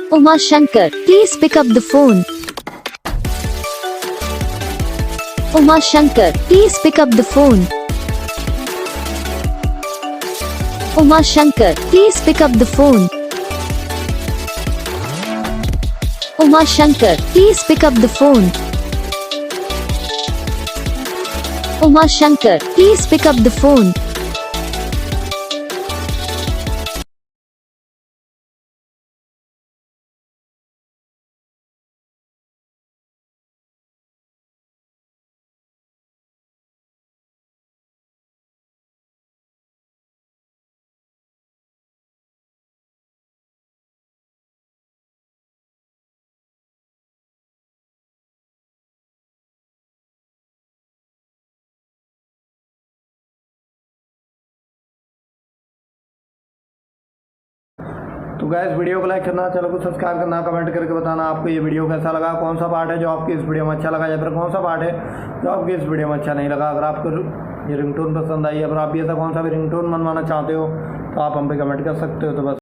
Uma Shankar, please pick up the phone. Uma Shankar, please pick up the phone. Uma Shankar, please pick up the phone. Uma Shankar, please pick up the phone. Uma Shankar, please pick up the phone. तो guys video को like करना, channel को subscribe करना, comment करके बताना आपको ये video कैसा लगा, कौन सा पार्ट है जो आपकी इस वीडियो में अच्छा लगा या फिर कौन सा पार्ट है जो आपकी इस वीडियो में अच्छा नहीं लगा। अगर आपको ये रिंगटोन पसंद आई, अगर आप भी ऐसा कौन सा भी रिंगटोन बनवाना चाहते हो तो आप हम पे कमेंट कर सकते हो। तो बस